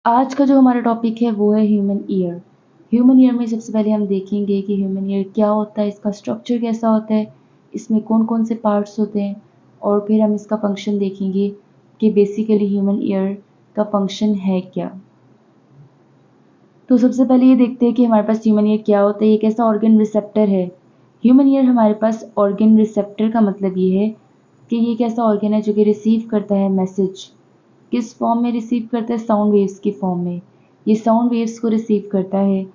आज का जो हमारा टॉपिक है वो है ह्यूमन ईयर। ह्यूमन ईयर में सबसे पहले हम देखेंगे कि ह्यूमन ईयर क्या होता है, इसका स्ट्रक्चर कैसा होता है, इसमें कौन-कौन से पार्ट्स होते हैं और फिर हम इसका फंक्शन देखेंगे कि बेसिकली ह्यूमन ईयर का फंक्शन है क्या। तो सबसे पहले ये देखते हैं कि हमारे पास ह्यूमन ईयर क्या होता है, ये कैसा ऑर्गन रिसेप्टर है। ह्यूमन ईयर हमारे पास ऑर्गन रिसेप्टर का मतलब ये है कि ये एक ऐसा ऑर्गन है जो कि रिसीव करता है मैसेज। किस फॉर्म में रिसीव करता है? साउंड वेव्स की फॉर्म में। ये साउंड वेव्स को रिसीव करता है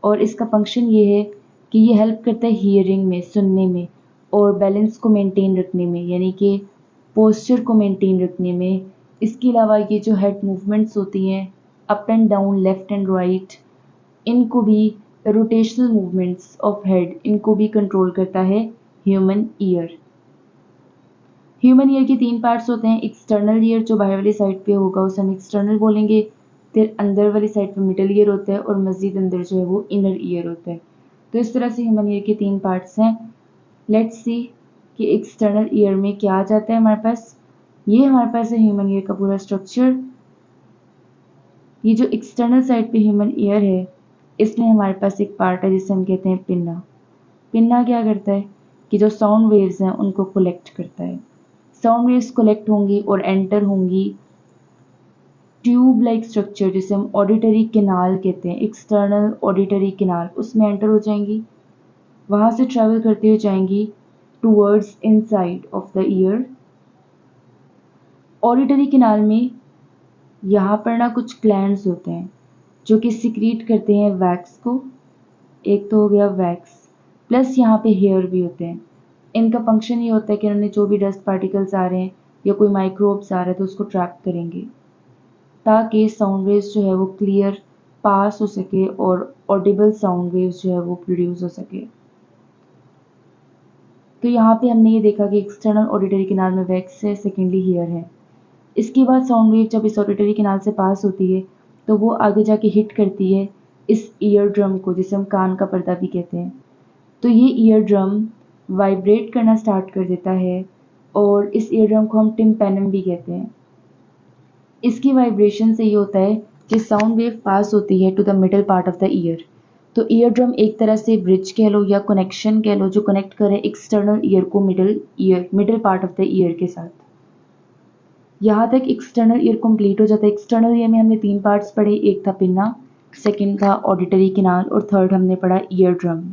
और इसका फंक्शन ये है कि ये हेल्प करता है हियरिंग में, सुनने में और बैलेंस को मेंटेन रखने में, यानी कि पोस्चर को मेंटेन रखने में। इसके अलावा ये जो हेड मूवमेंट्स होती हैं up and down, left and right, इनको भी, रोटेशनल मूवमेंट्स ऑफ हेड, इनको भी कंट्रोल करता है ह्यूमन ईयर। ह्यूमन ईयर के 3 पार्ट्स होते हैं। एक्सटर्नल ईयर जो बाहर वाली साइड पे होगा उसे हम एक्सटर्नल बोलेंगे। फिर अंदर वाली साइड पे मिडल ईयर होता है और मज़ीद अंदर जो है वो इनर ईयर होता है। तो इस तरह से ह्यूमन ईयर के 3 पार्ट्स हैं। लेट्स सी कि एक्सटर्नल ईयर में क्या आ जाता है हमारे पास। ये हमारे पास है ह्यूमन ईयर का पूरा स्ट्रक्चर। ये जो एक्सटर्नल साइड पे ह्यूमन ईयर है, इसमें हमारे पास एक पार्ट है जिसे हम कहते हैं पिन्ना। पिन्ना क्या करता है कि जो साउंड वेव्स हैं उनको कलेक्ट करता है। साउंड वेव्स कलेक्ट होंगी और एंटर होंगी ट्यूब लाइक स्ट्रक्चर जिसे हम ऑडिटरी कैनाल कहते हैं, एक्सटर्नल ऑडिटरी कैनाल, उसमें एंटर हो जाएंगी। वहां से ट्रैवल करते हुए जाएंगी towards inside of the year. Auditory canal में यहाँ पर ना कुछ ग्लैंड्स होते हैं जो कि सिक्रीट करते हैं वैक्स को। एक तो हो गया वैक्स, प्लस यहाँ पे हेयर भी होते हैं। इनका फंक्शन ये होता है कि उन्होंने जो भी डस्ट पार्टिकल्स आ रहे हैं या कोई माइक्रोब्स आ रहे हैं तो उसको ट्रैप करेंगे ताकि साउंड वेव्स जो है वो क्लियर पास हो सके और ऑडिबल साउंड वेव्स जो है वो प्रोड्यूस हो सके। तो यहाँ पे हमने ये देखा कि एक्सटर्नल ऑडिटरी कैनाल में वैक्स है, सेकेंडली हेयर है। इसके बाद साउंड वेव जब इस ऑडिटरी कैनाल से पास होती है तो वो आगे जाके हिट करती है इस ईयर ड्रम को जिसे हम कान का पर्दा भी कहते हैं। तो ये ईयर ड्रम वाइब्रेट करना स्टार्ट कर देता है और इस ईयर ड्रम को हम टिम्पैनम भी कहते हैं। इसकी वाइब्रेशन से ये होता है कि साउंड वेव पास होती है to the middle part of the ear. तो ईयर ड्रम एक तरह से ब्रिज कह लो या कनेक्शन कह लो जो कनेक्ट करे एक्सटर्नल ईयर को middle part of the year के साथ। यहाँ तक एक्सटर्नल ईयर कंप्लीट हो जाता है। एक्सटर्नल ईयर में हमने 3 पार्ट्स पढ़े, एक था पिन्ना, सेकंड था ऑडिटरी कैनाल और थर्ड हमने पढ़ा ईयर ड्रम।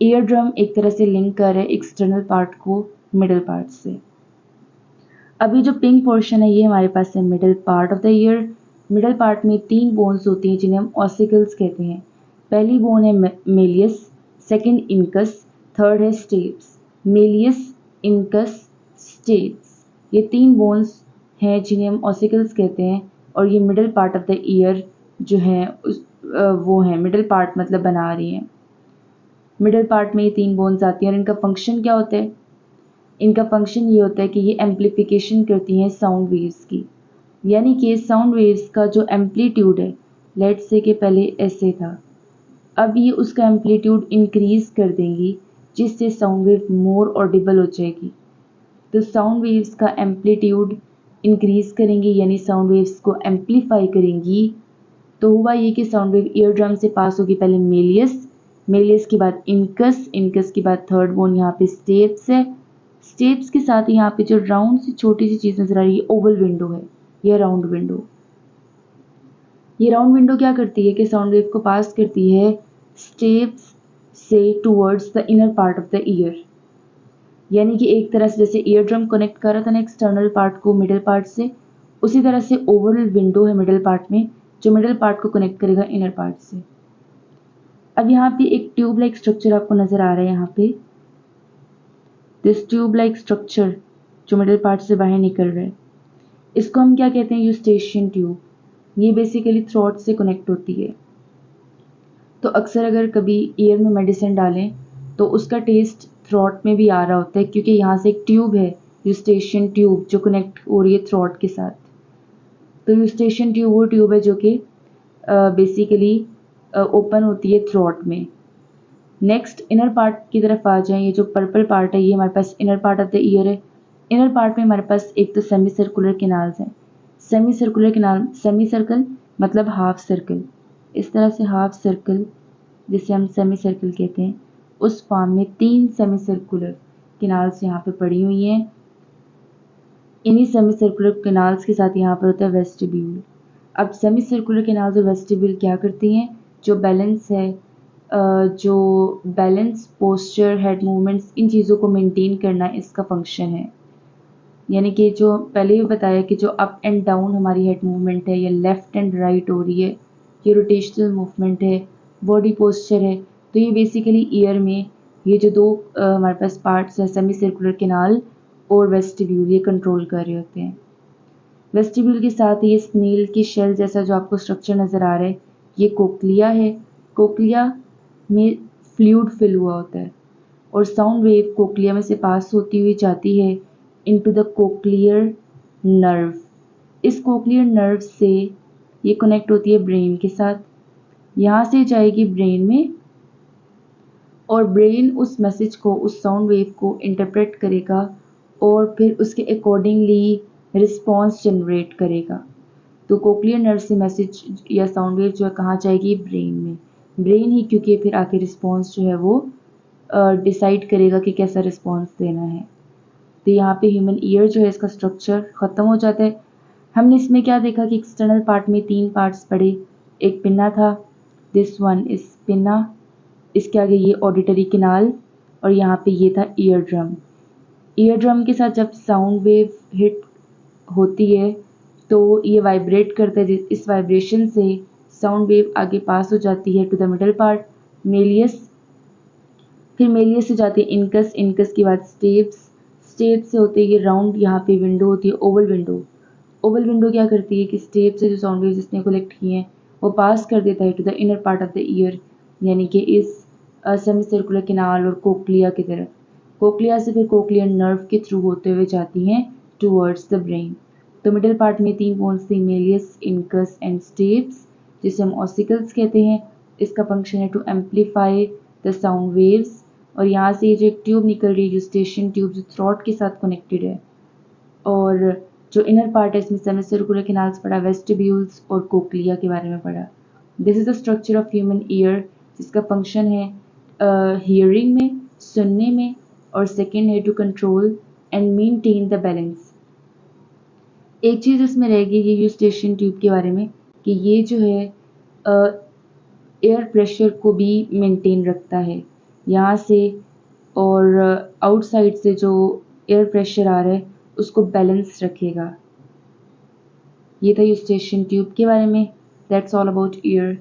ईयर ड्रम एक तरह से लिंक कर रहा है एक्सटर्नल पार्ट को मिडल पार्ट से। अभी जो पिंक पोर्शन है ये हमारे पास है middle part of the year. Middle part में 3 बोन्स होती हैं जिन्हें हम ऑसिकल्स कहते हैं। पहली बोन है मेलियस, सेकंड इनकस, थर्ड है स्टेप्स। मेलियस, इनकस, स्टेप्स, ये 3 बोन्स हैं जिन्हें हम ऑसिकल्स कहते हैं और ये middle part of the year जो है वो है मिडल पार्ट मतलब बना रही हैं। मिडल पार्ट में ये 3 बोन्स आती हैं और इनका फंक्शन क्या होता है? इनका फंक्शन ये होता है कि ये एम्प्लीफिकेशन करती हैं साउंड वेव्स की, यानी कि साउंड वेव्स का जो एम्पलीट्यूड है, लेट्स से कि पहले ऐसे था, अब ये उसका एम्पलीट्यूड इंक्रीज कर देंगी जिससे साउंड वेव मोर ऑडिबल हो जाएगी। तो साउंड वेव्स का एम्पलीट्यूड इंक्रीज करेंगी यानी साउंड वेव्स को एम्पलीफाई करेंगी। तो हुआ ये कि साउंड वेव ईयर ड्रम से पास होगी पहले मेलियस, मेलियस के बाद इनकस, इनकस के बाद थर्ड बोन यहाँ पे स्टेप्स है। स्टेप्स के साथ यहाँ पे जो राउंड सी छोटी सी चीज नजर आ रही है ओवल विंडो है, यह राउंड विंडो। ये राउंड विंडो क्या करती है कि साउंड वेव को पास करती है स्टेप्स से towards the inner part of the ear. यानी कि एक तरह से जैसे ईयर ड्रम कनेक्ट कर रहा था ना एक्सटर्नल पार्ट को मिडल पार्ट से, उसी तरह से ओवल विंडो है मिडल पार्ट में जो मिडल पार्ट को कनेक्ट करेगा इनर पार्ट से। अब यहाँ पे एक ट्यूब लाइक स्ट्रक्चर आपको नजर आ रहा है। यहाँ पे दिस ट्यूब लाइक स्ट्रक्चर जो मिडल पार्ट से बाहर निकल रहा है, इसको हम क्या कहते हैं? Eustachian tube. ये बेसिकली थ्रोट से कनेक्ट होती है। तो अक्सर अगर कभी ईयर में मेडिसिन डालें तो उसका टेस्ट थ्रोट में भी आ रहा होता है क्योंकि यहाँ से एक ट्यूब है, यूस्टेशियन ट्यूब, जो कनेक्ट हो रही है थ्रोट के साथ। तो यूस्टेशियन ट्यूब वो ट्यूब है जो कि बेसिकली ओपन होती है थ्रोट में। नेक्स्ट इनर पार्ट की तरफ आ जाएं। ये जो पर्पल पार्ट है ये हमारे पास inner part of the ear है। इनर पार्ट में हमारे पास एक तो सेमी सर्कुलर कैनाल्स हैं। Semi circular canal, semi circle मतलब हाफ सर्कल। इस तरह से हाफ सर्कल, जिसे हम सेमी सर्कल कहते हैं, उस फॉर्म में 3 सेमी सर्कुलर कैनाल्स यहाँ पे पड़ी हुई हैं। इन्हीं सेमी सर्कुलर कैनाल्स के साथ यहाँ पर होता है वेस्टिब्यूल। अब सेमी सर्कुलर कैनाल्स और वेस्टिब्यूल क्या करती हैं? जो बैलेंस है, जो बैलेंस, पोस्चर, हेड मूवमेंट्स, इन चीज़ों को मेंटेन करना इसका फंक्शन है। यानी कि जो पहले भी बताया कि जो अप एंड डाउन हमारी हेड मूवमेंट है, या लेफ़्ट एंड राइट हो रही है, ये रोटेशनल मूवमेंट है, बॉडी पोस्चर है, तो ये बेसिकली ईयर में ये जो दो हमारे पास पार्ट्स है, सेमी सर्कुलर कैनाल और वेस्टिब्यूल, ये कंट्रोल कर रहे होते हैं। वेस्टिब्यूल के साथ ये स्नेल की शेल जैसा जो आपको स्ट्रक्चर नज़र आ रहा है, ये कोक्लिया है। कोक्लिया में फ्लूइड फिल हुआ होता है और साउंड वेव कोक्लिया में से पास होती हुई जाती है इनटू द कोक्लियर नर्व। इस कोक्लियर नर्व से ये कनेक्ट होती है ब्रेन के साथ, यहाँ से जाएगी ब्रेन में, और ब्रेन उस मैसेज को, उस साउंड वेव को इंटरप्रेट करेगा और फिर उसके अकॉर्डिंगली रिस्पॉन्स जनरेट करेगा। तो कोक्लियर नर्व से मैसेज या साउंड वेव जो है कहाँ जाएगी? ब्रेन में। ब्रेन ही क्योंकि फिर आके रिस्पॉन्स जो है वो डिसाइड करेगा कि कैसा रिस्पॉन्स देना है। तो यहाँ पे ह्यूमन ईयर जो है इसका स्ट्रक्चर ख़त्म हो जाता है। हमने इसमें क्या देखा कि एक्सटर्नल पार्ट में 3 पार्ट्स पड़े। एक पिन्ना था, दिस वन इज पिन्ना, इसके आगे ये ऑडिटरी कैनाल, और यहाँ पे ये था ईयर ड्रम। ईयर ड्रम के साथ जब साउंड वेव हिट होती है तो ये वाइब्रेट करता है। इस वाइब्रेशन से साउंड वेव आगे पास हो जाती है to the middle part, malleus. फिर मेलियस से जाती है इनकस, इनकस के बाद स्टेप्स, स्टेप्स से होते ये राउंड, यहाँ पे विंडो होती है, ओवल विंडो। ओवल विंडो क्या करती है कि स्टेप से जो साउंड वेव जिसने कलेक्ट किए हैं वो पास कर देता है to the inner part of the ear, यानी कि इस सेमी सर्कुलर कैनाल और कोक्लिया की तरफ। कोक्लिया से फिर कोक्लियर नर्व के थ्रू होते हुए जाती हैं टूवर्ड्स द ब्रेन। तो मिडिल पार्ट में 3 बोन्स थी, मेलियस, इनकस एंड स्टेप्स, जिसे हम ऑसिकल्स कहते हैं। इसका फंक्शन है to amplify the sound waves. और यहाँ से ये जो एक ट्यूब निकल रही है, यूस्टेशियन ट्यूब, जो थ्रॉट के साथ कनेक्टेड है, और जो इनर पार्ट है इसमें सेमी सर्कुलर कैनाल्स पढ़ा, वेस्टिब्यूल्स और कोक्लिया के बारे में पढ़ा। This is the structure of human ear, जिसका फंक्शन है हियरिंग में, सुनने में, और सेकेंड है to control and maintain the balance. एक चीज़ इसमें रहेगी ये यूस्टेशियन ट्यूब के बारे में कि ये जो है एयर प्रेशर को भी मेंटेन रखता है यहाँ से, और आउटसाइड से जो एयर प्रेशर आ रहा है उसको बैलेंस रखेगा। ये था यूस्टेशियन ट्यूब के बारे में। That's all about year.